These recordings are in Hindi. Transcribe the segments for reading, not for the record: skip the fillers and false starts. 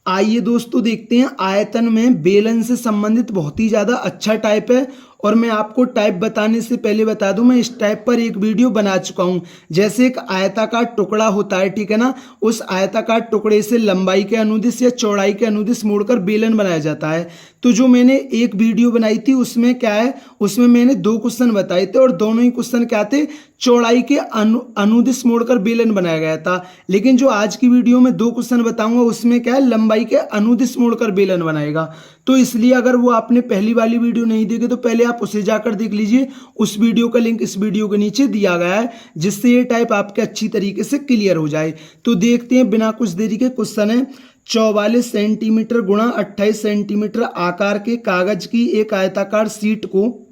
आइए दोस्तों देखते हैं आयतन में बेलन से संबंधित बहुत ही ज़्यादा अच्छा टाइप है। और मैं आपको टाइप बताने से पहले बता दूं, मैं इस टाइप पर एक वीडियो बना चुका हूं। जैसे एक आयताकार टुकड़ा होता है, ठीक है ना, उस आयताकार टुकड़े से लंबाई के अनुदिश या चौड़ाई के अनुदिश मोड़कर बेलन बनाया जाता है। तो जो मैंने एक वीडियो बनाई थी उसमें क्या है, उसमें मैंने 2 क्वेश्चन बताए थे और दोनों ही क्वेश्चन क्या थे, चौड़ाई के अनुदिश मोड़कर बेलन बनाया गया था। लेकिन जो आज की वीडियो में 2 क्वेश्चन बताऊंगा उसमें क्या है, लंबाई के अनुदिश मोड़कर बेलन बनाएगा। तो इसलिए अगर वो आपने पहली वाली वीडियो नहीं देखी तो पहले आप उसे जाकर देख लीजिए। उस वीडियो का लिंक इस वीडियो के नीचे दिया गया है, जिससे ये टाइप आपके अच्छी तरीके से क्लियर हो जाए। तो देखते हैं बिना कुछ देरी के। क्वेश्चन है 44 सेंटीमीटर गुणा 28 सेंटीमीटर आकार के कागज की एक आयताकार शीट को,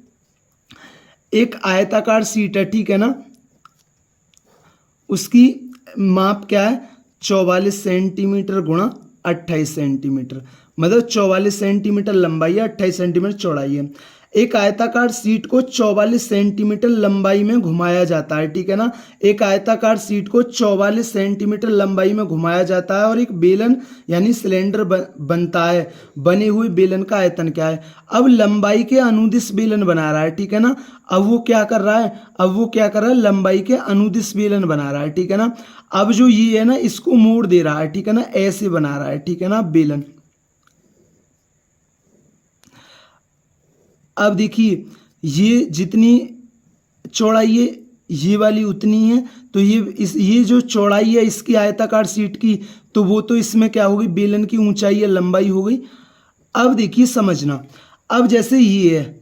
एक आयताकार शीट है, ठीक है ना, उसकी माप क्या है 44 सेंटीमीटर गुणा 28 सेंटीमीटर, मतलब 44 सेंटीमीटर लंबाई है, 28 सेंटीमीटर चौड़ाई है। एक आयताकार शीट को 44 सेंटीमीटर लंबाई में घुमाया जाता है, ठीक है ना, एक आयताकार शीट को 44 सेंटीमीटर लंबाई में घुमाया जाता है और एक बेलन यानी सिलेंडर बनता है। बने हुए बेलन का आयतन क्या है। अब लंबाई के अनुदिश बेलन बना रहा है, ठीक है ना। अब वो क्या कर रहा है, लंबाई के अनुदिश बेलन बना रहा है, ठीक है ना। अब जो ये है ना, इसको मोड़ दे रहा है, ठीक है ना, ऐसे बना रहा है, ठीक है ना, बेलन। अब देखिए ये जितनी चौड़ाई है ये वाली उतनी है, तो ये जो चौड़ाई है इसकी आयताकार शीट की, तो वो तो इसमें क्या होगी, बेलन की ऊंचाई या लंबाई हो गई। अब देखिए समझना, अब जैसे ये है,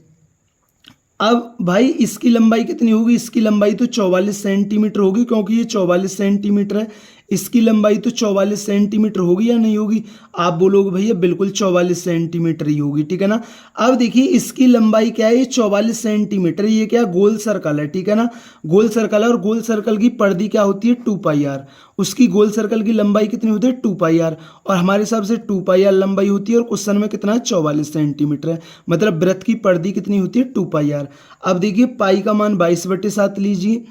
अब भाई इसकी लंबाई कितनी होगी, इसकी लंबाई तो 44 सेंटीमीटर होगी, क्योंकि ये 44 सेंटीमीटर है। इसकी लंबाई तो 44 सेंटीमीटर होगी या नहीं होगी। आप बोलोगे भैया बिल्कुल 44 सेंटीमीटर ही होगी, ठीक है ना। अब देखिए इसकी लंबाई क्या है, ये 44 सेंटीमीटर, ये क्या गोल सर्कल है, ठीक है ना, गोल सर्कल है। और गोल सर्कल की परिधि क्या होती है 2πr। उसकी गोल सर्कल की लंबाई कितनी होती है 2πr, और हमारे हिसाब से 2πr लंबाई होती है। और क्वेश्चन में कितना है 44 सेंटीमीटर है, मतलब वृत्त की परिधि कितनी होती है 2πr। अब देखिए पाई का मान 22/7 लीजिए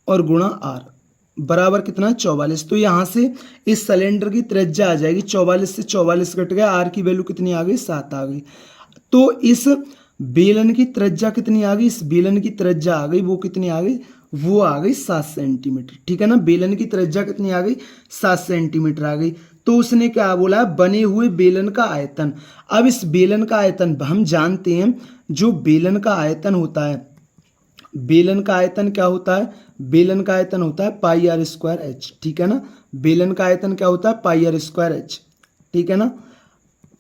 और गुणा आर बराबर कितना 44। तो यहाँ से इस सिलेंडर की त्रिज्या आ जाएगी, 44 से 44 कट गया, आर की वैल्यू कितनी आ गई 7 आ गई। तो इस बेलन की त्रिज्या कितनी आ गई, इस बेलन की त्रिज्या आ गई, वो कितनी आ गई, वो आ गई 7 सेंटीमीटर, ठीक है ना। बेलन की त्रिज्या कितनी आ गई 7 सेंटीमीटर आ गई। तो उसने क्या बोला, बने हुए बेलन का आयतन। अब इस बेलन का आयतन हम जानते हैं, जो बेलन का आयतन होता है, बेलन का आयतन क्या होता है, बेलन का आयतन होता है πr²h, ठीक है ना। बेलन का आयतन क्या होता है πr²h, ठीक है ना।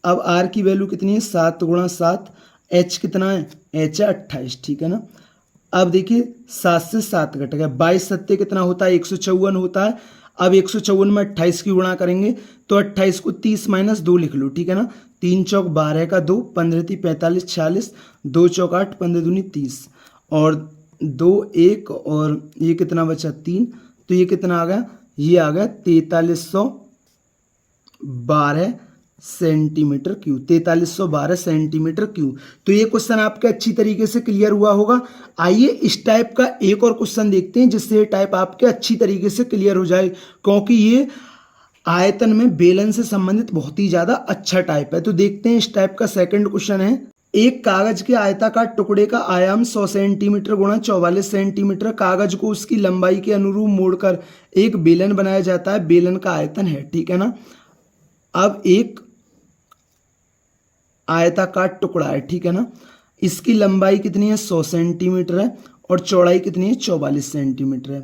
अब r की वैल्यू कितनी है 7 × 7, h कितना है, h है 28, ठीक है ना। अब देखिए 7 से 7 घट गया, 22 सत्ते कितना होता है 154 होता है। अब 154 में 28 की गुणा करेंगे तो 28 को 30 - 2 लिख लो, ठीक है ना। 3 चौक 12 का 2, 15 × 45 46, 2 चौक 8, 15 दूनी 30, और 2 1 और ये कितना बचा 3, तो ये कितना आ गया, ये आ गया 4312 सेंटीमीटर क्यूब, 4312 सेंटीमीटर क्यूब। तो ये क्वेश्चन आपके अच्छी तरीके से क्लियर हुआ होगा। आइए इस टाइप का एक और क्वेश्चन देखते हैं, जिससे ये टाइप आपके अच्छी तरीके से क्लियर हो जाए, क्योंकि ये आयतन में बेलन से संबंधित बहुत ही ज्यादा अच्छा टाइप है। तो देखते हैं इस टाइप का सेकंड क्वेश्चन है, एक कागज के आयताकार टुकड़े का आयाम 100 सेंटीमीटर गुणा 44 सेंटीमीटर, कागज को उसकी लंबाई के अनुरूप मोड़कर एक बेलन बनाया जाता है, बेलन का आयतन है, ठीक है ना। अब एक आयताकार टुकड़ा है, ठीक है ना, इसकी लंबाई कितनी है 100 सेंटीमीटर है और चौड़ाई कितनी है 44 सेंटीमीटर है।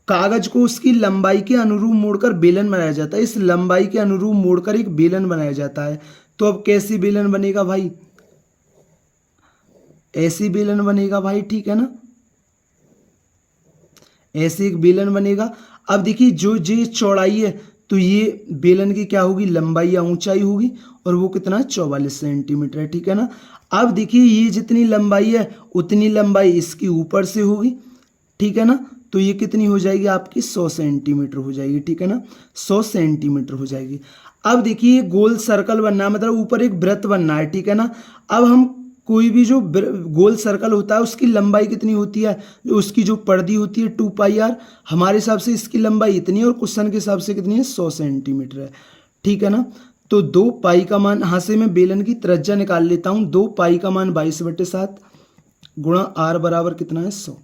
कागज को उसकी लंबाई के अनुरूप मोड़कर बेलन बनाया जाता है, इस लंबाई के अनुरूप मोड़कर एक बेलन बनाया जाता है। तो अब कैसी बेलन बनेगा भाई, ऐसी बेलन बनेगा भाई, ठीक है ना, ऐसे एक बेलन बनेगा। अब देखिए जो ये चौड़ाई है, तो ये बेलन की क्या होगी, लंबाई या ऊंचाई होगी, और वो कितना 44 सेंटीमीटर है, ठीक है ना। अब देखिए ये जितनी लंबाई है उतनी लंबाई इसकी ऊपर से होगी, ठीक है ना। तो ये कितनी हो जाएगी आपकी 100 सेंटीमीटर हो जाएगी, ठीक है ना, 100 सेंटीमीटर हो जाएगी। अब देखिए गोल सर्कल बनना है, मतलब ऊपर एक वृत्त बनना है, ठीक है ना। अब हम कोई भी जो गोल सर्कल होता है उसकी लंबाई कितनी होती है, उसकी जो परिधि होती है 2πr, हमारे हिसाब से इसकी लंबाई इतनी है और क्वेश्चन के हिसाब से कितनी है 100 सेंटीमीटर है, ठीक है ना। तो 2 पाई का मान, यहाँ से मैं बेलन की त्रिज्या निकाल लेता हूँ। 2 पाई का मान 22/7 गुणा आर बराबर कितना है 100।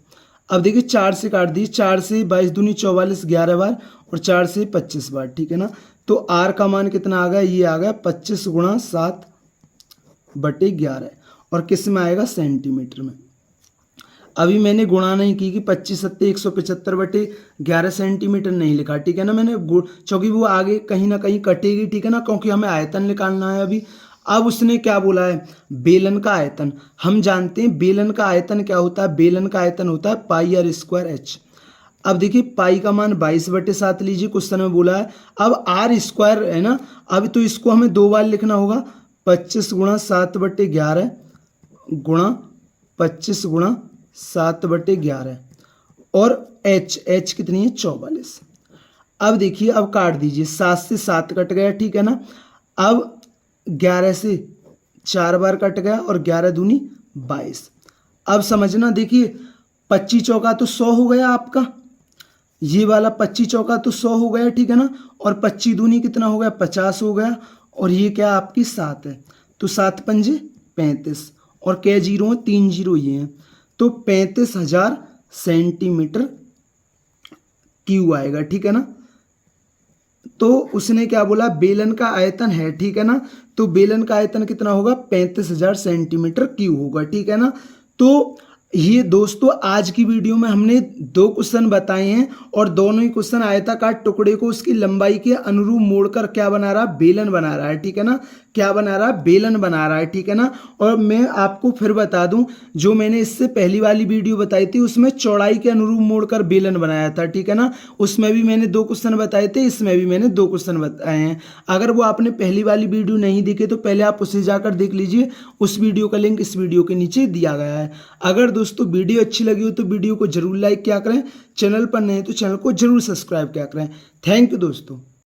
अब देखिए 4 से काट दीजिए, 4 से 22 दूनी 44 11 बार और 4 से 25 बार, ठीक है ना। तो आर का मान कितना आ गया, ये आ गया 25 गुणा 7/11 और किस में आएगा, सेंटीमीटर में। अभी मैंने गुणा नहीं की कि 25 सत्ते 175/11 सेंटीमीटर नहीं लिखा, ठीक है ना। मैंने क्योंकि वो आगे कहीं ना कहीं कटेगी, ठीक है ना, क्योंकि हमें आयतन निकालना है अभी। अब उसने क्या बोला है, बेलन का आयतन। हम जानते हैं बेलन का आयतन क्या होता है, बेलन का आयतन होता है पाई आर स्क्वायर एच। अब देखिए पाई का मान 22/7 लीजिए, क्वेश्चन में बोला है। अब आर स्क्वायर है ना, अब तो इसको हमें 2 बार लिखना होगा, 25 गुणा 7/11 गुणा 25 गुणा 7/11 और एच कितनी है 44। अब देखिए, अब काट दीजिए, 7 से 7 कट गया, ठीक है ना। अब 11 से 4 बार कट गया और 11 दूनी 22। अब समझना, देखिए 25 चौका तो 100 हो गया आपका, ये वाला 25 चौका तो 100 हो गया, ठीक है ना। और 25 दूनी कितना हो गया, 50 हो गया। और ये क्या आपकी 7 है, तो 7 पंजे 35 और क्या जीरो है, 3 जीरो ये हैं, तो 35,000 सेंटीमीटर क्यूब आएगा, ठीक है ना। तो उसने क्या बोला, बेलन का आयतन है, ठीक है ना। तो बेलन का आयतन कितना होगा, 35,000 सेंटीमीटर क्यूब होगा, ठीक है ना। तो ये दोस्तों आज की वीडियो में हमने 2 क्वेश्चन बताए हैं और दोनों ही क्वेश्चन आयताकार टुकड़े को उसकी लंबाई के अनुरूप मोड़कर क्या बना रहा है, बेलन बना रहा है, ठीक है ना। क्या बना रहा है, बेलन बना रहा है, ठीक है ना। और मैं आपको फिर बता दूं, जो मैंने इससे पहली वाली वीडियो बताई थी उसमें चौड़ाई के अनुरूप मोड़कर बेलन बनाया था, ठीक है ना। उसमें भी मैंने 2 क्वेश्चन बताए थे, इसमें भी मैंने 2 क्वेश्चन बताए हैं। अगर वो आपने पहली वाली वीडियो नहीं देखे तो पहले आप उसे जाकर देख लीजिए, उस वीडियो का लिंक इस वीडियो के नीचे दिया गया है। अगर दोस्तों वीडियो अच्छी लगी हो तो वीडियो को जरूर लाइक किया करें, चैनल पर नए तो चैनल को जरूर सब्सक्राइब किया करें। थैंक यू दोस्तों।